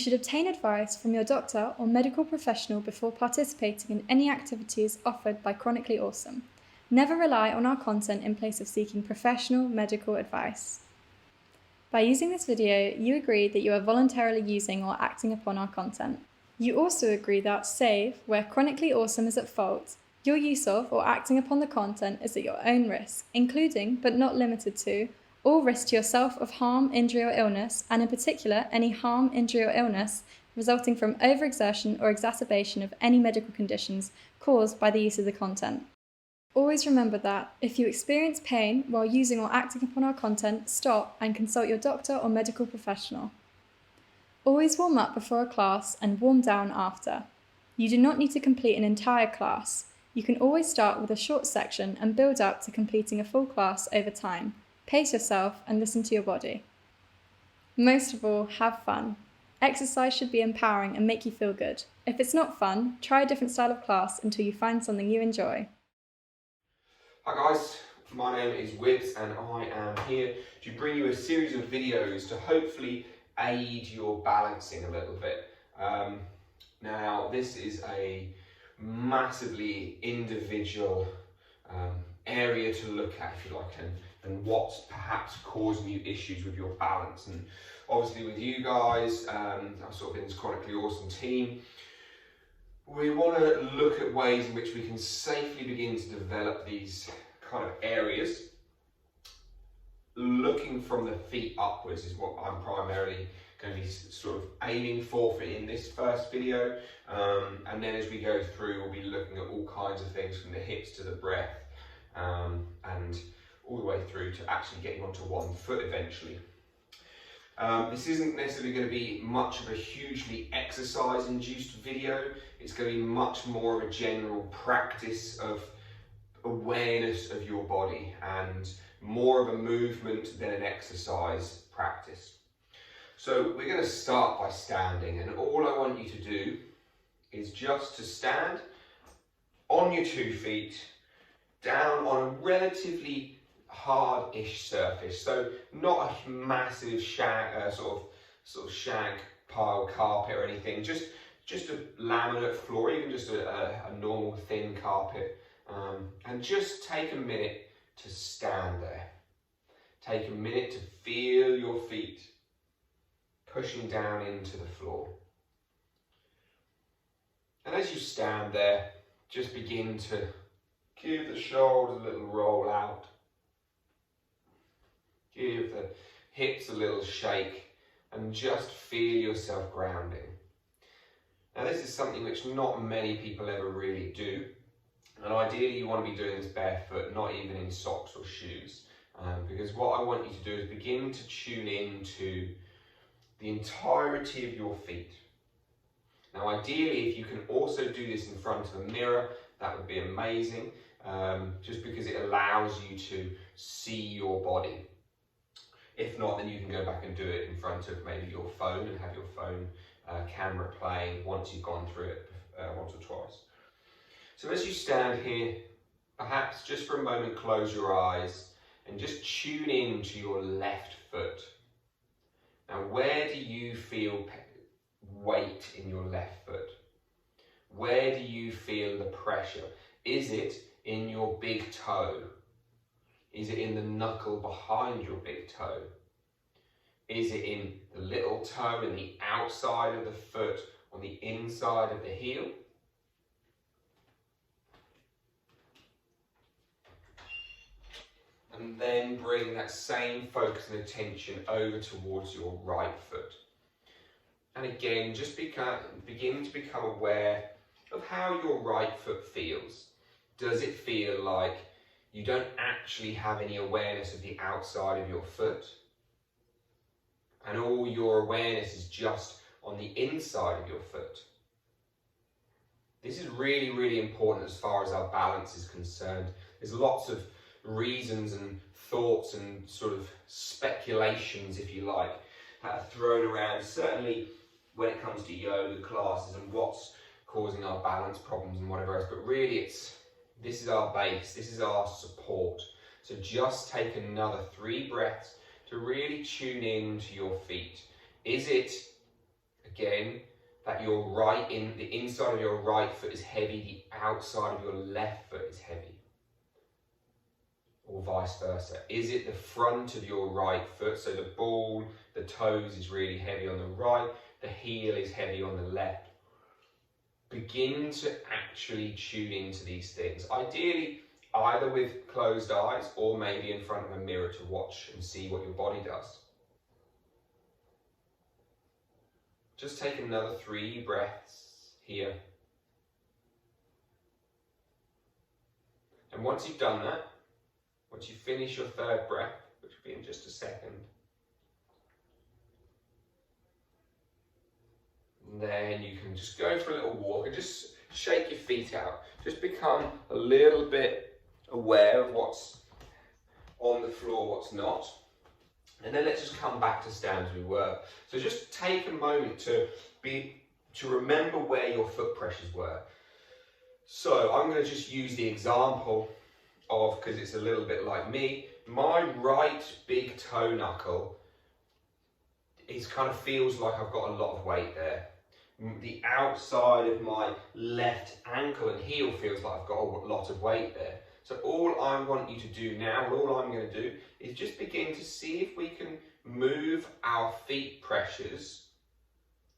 should obtain advice from your doctor or medical professional before participating in any activities offered by Chronically Awesome. Never rely on our content in place of seeking professional medical advice. By using this video, you agree that you are voluntarily using or acting upon our content. You also agree that, save where Chronically Awesome is at fault, your use of or acting upon the content is at your own risk, including, but not limited to, all risk to yourself of harm, injury or illness, and in particular any harm, injury or illness resulting from overexertion or exacerbation of any medical conditions caused by the use of the content. Always remember that, if you experience pain while using or acting upon our content, stop and consult your doctor or medical professional. Always warm up before a class and warm down after. You do not need to complete an entire class. You can always start with a short section and build up to completing a full class over time. Pace yourself and listen to your body. Most of all, have fun. Exercise should be empowering and make you feel good. If it's not fun, try a different style of class until you find something you enjoy. Hi guys, my name is Wibbs and I am here to bring you a series of videos to hopefully aid your balancing a little bit. Now this is a massively individual area to look at, if you like, and what's perhaps causing you issues with your balance. And obviously with you guys, I'm sort of in this Chronically Awesome team, we want to look at ways in which we can safely begin to develop these kind of areas. Looking from the feet upwards is what I'm primarily going to be sort of aiming for in this first video. And then as we go through, we'll be looking at all kinds of things from the hips to the breath, and all the way through to actually getting onto one foot eventually. This isn't necessarily going to be much of a hugely exercise-induced video. It's going to be much more of a general practice of awareness of your body and more of a movement than an exercise practice. So we're going to start by standing, and all I want you to do is just to stand on your 2 feet, down on a relatively hard-ish surface, so not a massive shag, sort of shag pile carpet or anything, just a laminate floor, even just a normal thin carpet, and just take a minute to stand there. Take a minute to feel your feet pushing down into the floor. And as you stand there, just begin to give the shoulders a little roll out. Give the hips a little shake and just feel yourself grounding. Now this is something which not many people ever really do. And ideally you want to be doing this barefoot, not even in socks or shoes. Because what I want you to do is begin to tune into the entirety of your feet. Now ideally, if you can also do this in front of a mirror, that would be amazing, just because it allows you to see your body. If not, then you can go back and do it in front of maybe your phone and have your phone camera playing once you've gone through it once or twice. So as you stand here, perhaps just for a moment close your eyes and just tune in to your left foot. Now where do you feel weight in your left foot? Where do you feel the pressure? Is it in your big toe? Is it in the knuckle behind your big toe? Is it in the little toe in the outside of the foot, on the inside of the heel? And then bring that same focus and attention over towards your right foot. And again, just begin to become aware of how your right foot feels. Does it feel like you don't actually have any awareness of the outside of your foot? And all your awareness is just on the inside of your foot? This is really, really important as far as our balance is concerned. There's lots of reasons and thoughts and sort of speculations, if you like, that are thrown around, certainly when it comes to yoga classes and what's causing our balance problems and whatever else, but really this is our base, this is our support. So just take another 3 breaths to really tune in to your feet. Is it Again, that the inside of your right foot is heavy, the outside of your left foot is heavy. Or vice versa. Is it the front of your right foot, so the ball, the toes is really heavy on the right, the heel is heavy on the left? Begin to actually tune into these things. Ideally, either with closed eyes or maybe in front of a mirror to watch and see what your body does. Just take another 3 breaths here. And once you've done that, once you finish your 3rd breath, which will be in just a second, then you can just go for a little walk and just shake your feet out. Just become a little bit aware of what's on the floor, what's not. And then let's just come back to stand as we were. So just take a moment to remember where your foot pressures were. So I'm going to just use the example of, because it's a little bit like me, my right big toe knuckle kind of feels like I've got a lot of weight there. The outside of my left ankle and heel feels like I've got a lot of weight there. So all I want you to do now, all I'm going to do, is just begin to see if we can move our feet pressures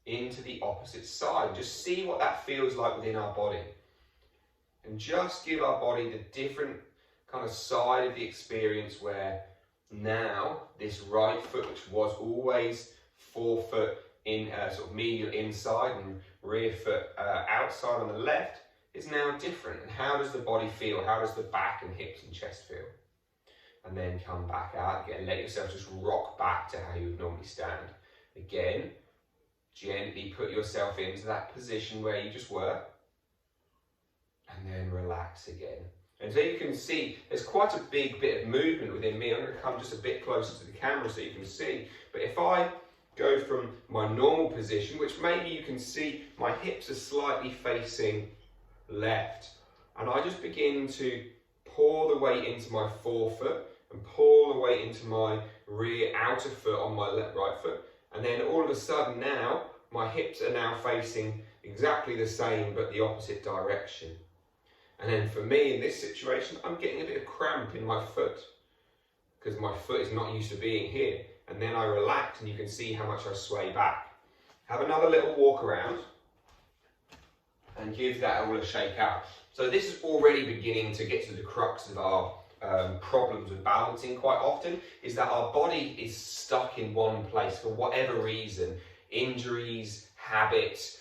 into the opposite side. Just see what that feels like within our body. And just give our body the different kind of side of the experience where now this right foot, which was always forefoot in sort of medial inside and rear foot outside on the left, is now different. And how does the body feel? How does the back and hips and chest feel? And then come back out again. Let yourself just rock back to how you would normally stand. Again, gently put yourself into that position where you just were. And then relax again. And so you can see there's quite a big bit of movement within me. I'm going to come just a bit closer to the camera so you can see. But if I go from my normal position, which maybe you can see my hips are slightly facing left, and I just begin to pour the weight into my forefoot and pour the weight into my rear outer foot on my right foot, and then all of a sudden now my hips are now facing exactly the same but the opposite direction. And then for me in this situation, I'm getting a bit of cramp in my foot because my foot is not used to being here. And then I relax and you can see how much I sway back. Have another little walk around and give that all a shake out. So this is already beginning to get to the crux of our problems with balancing quite often, is that our body is stuck in one place for whatever reason. Injuries, habits,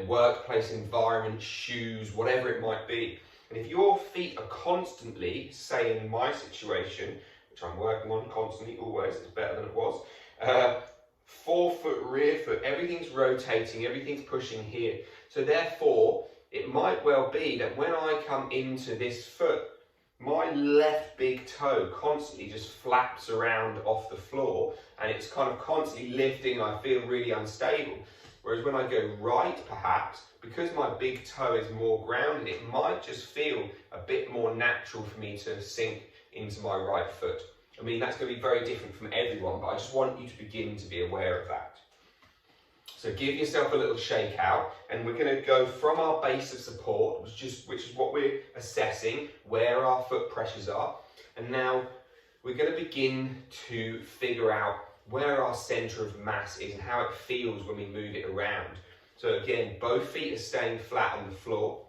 workplace environment, shoes, whatever it might be. And if your feet are constantly, say in my situation, which I'm working on constantly, always, it's better than it was, forefoot, rear foot, everything's rotating, everything's pushing here. So therefore, it might well be that when I come into this foot, my left big toe constantly just flaps around off the floor and it's kind of constantly lifting and I feel really unstable. Whereas when I go right, perhaps, because my big toe is more grounded, it might just feel a bit more natural for me to sink into my right foot. I mean, that's going to be very different from everyone, but I just want you to begin to be aware of that. So give yourself a little shake out, and we're going to go from our base of support, which is what we're assessing, where our foot pressures are. And now we're going to begin to figure out where our centre of mass is and how it feels when we move it around. So again, both feet are staying flat on the floor.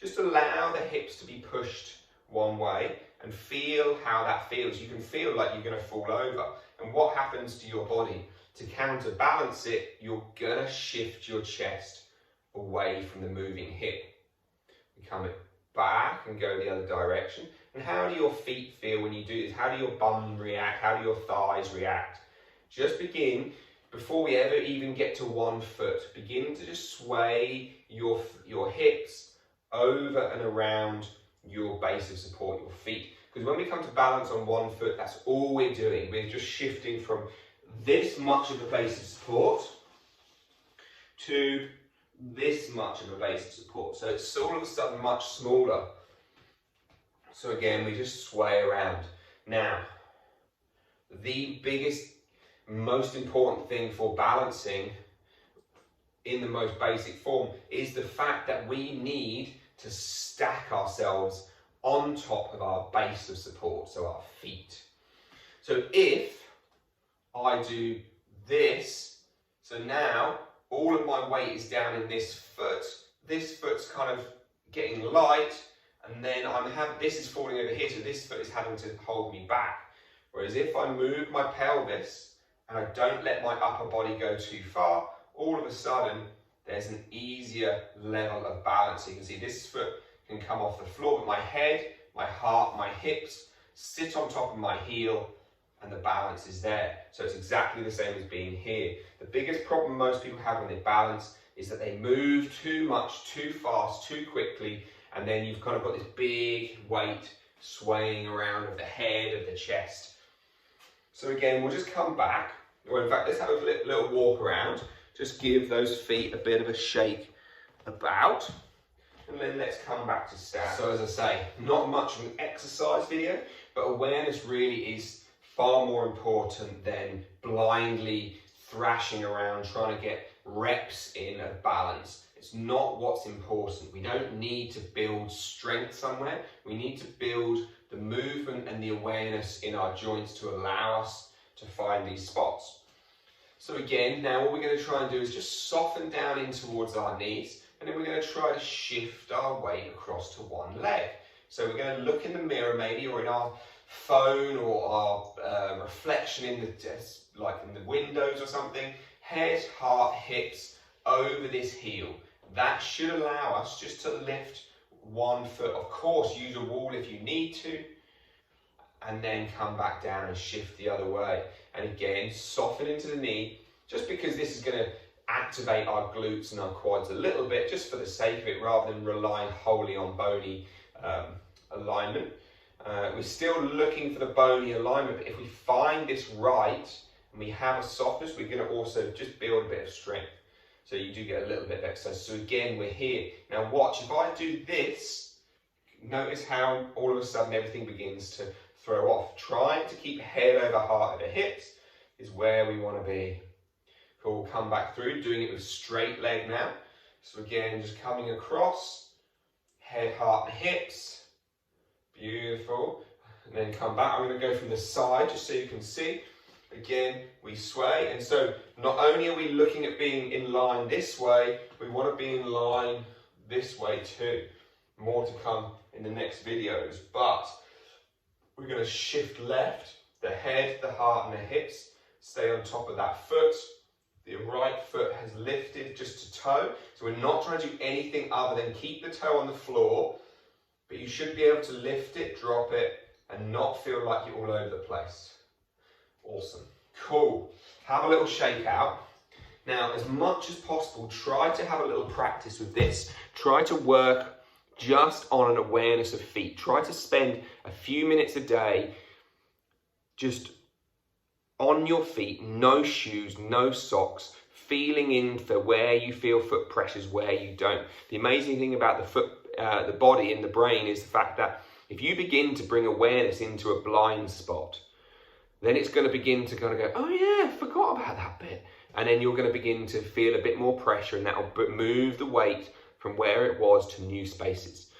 Just allow the hips to be pushed one way and feel how that feels. You can feel like you're going to fall over. And what happens to your body? To counterbalance it, you're going to shift your chest away from the moving hip. You come back and go the other direction. And how do your feet feel when you do this? How do your bum react? How do your thighs react? Just begin, before we ever even get to one foot, begin to just sway your hips over and around your base of support, your feet. Because when we come to balance on one foot, that's all we're doing. We're just shifting from this much of a base of support to this much of a base of support. So it's all of a sudden much smaller. So again, we just sway around. Now, the biggest, most important thing for balancing in the most basic form is the fact that we need to stack ourselves on top of our base of support, so our feet. So if I do this, so now all of my weight is down in this foot's kind of getting light, and then this is falling over here, so this foot is having to hold me back. Whereas if I move my pelvis and I don't let my upper body go too far, all of a sudden there's an easier level of balance. So you can see this foot can come off the floor, but my head, my heart, my hips sit on top of my heel, and the balance is there. So it's exactly the same as being here. The biggest problem most people have when they balance is that they move too much, too fast, too quickly, and then you've kind of got this big weight swaying around of the head, of the chest. So again, we'll just come back, or in fact, let's have a little walk around. Just give those feet a bit of a shake about, and then let's come back to stand. So as I say, not much of an exercise video, but awareness really is far more important than blindly thrashing around trying to get reps in of balance. It's not what's important. We don't need to build strength somewhere. We need to build the movement and the awareness in our joints to allow us to find these spots. So again, now what we're going to try and do is just soften down in towards our knees, and then we're going to try to shift our weight across to one leg. So we're going to look in the mirror maybe, or in our phone, or our reflection in the like in the windows or something. Head, heart, hips over this heel. That should allow us just to lift one foot. Of course, use a wall if you need to, and then come back down and shift the other way. And again, soften into the knee, just because this is going to activate our glutes and our quads a little bit, just for the sake of it, rather than relying wholly on bony alignment. We're still looking for the bony alignment, but if we find this right and we have a softness, we're going to also just build a bit of strength. So you do get a little bit of exercise. So again, we're here. Now watch, if I do this, notice how all of a sudden everything begins to throw off. Trying to keep head over heart over hips is where we want to be. Cool, come back through, doing it with straight leg now. So again, just coming across, head, heart, and hips. Beautiful. And then come back. I'm going to go from the side just so you can see. Again, we sway, and so not only are we looking at being in line this way, we want to be in line this way too. More to come in the next videos, but we're going to shift left, the head, the heart, and the hips stay on top of that foot. The right foot has lifted just to toe, so we're not trying to do anything other than keep the toe on the floor, but you should be able to lift it, drop it, and not feel like you're all over the place. Awesome. Cool. Have a little shake out. Now, as much as possible, try to have a little practice with this. Try to work just on an awareness of feet. Try to spend a few minutes a day just on your feet, no shoes, no socks, feeling in for where you feel foot pressures, where you don't. The amazing thing about the body and the brain is the fact that if you begin to bring awareness into a blind spot, then it's going to begin to kind of go, oh yeah, I forgot about that bit. And then you're going to begin to feel a bit more pressure, and that will move the weight from where it was to new spaces.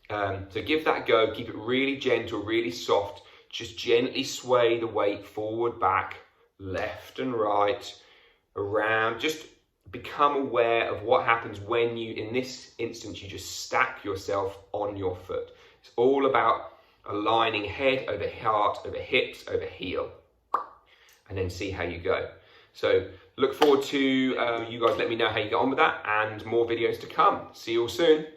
So give that a go, keep it really gentle, really soft. Just gently sway the weight forward, back, left and right, around. Just become aware of what happens when you, in this instance, you just stack yourself on your foot. It's all about aligning head over heart, over hips, over heel, and then see how you go. So look forward to you guys let me know how you get on with that, and more videos to come. See you all soon.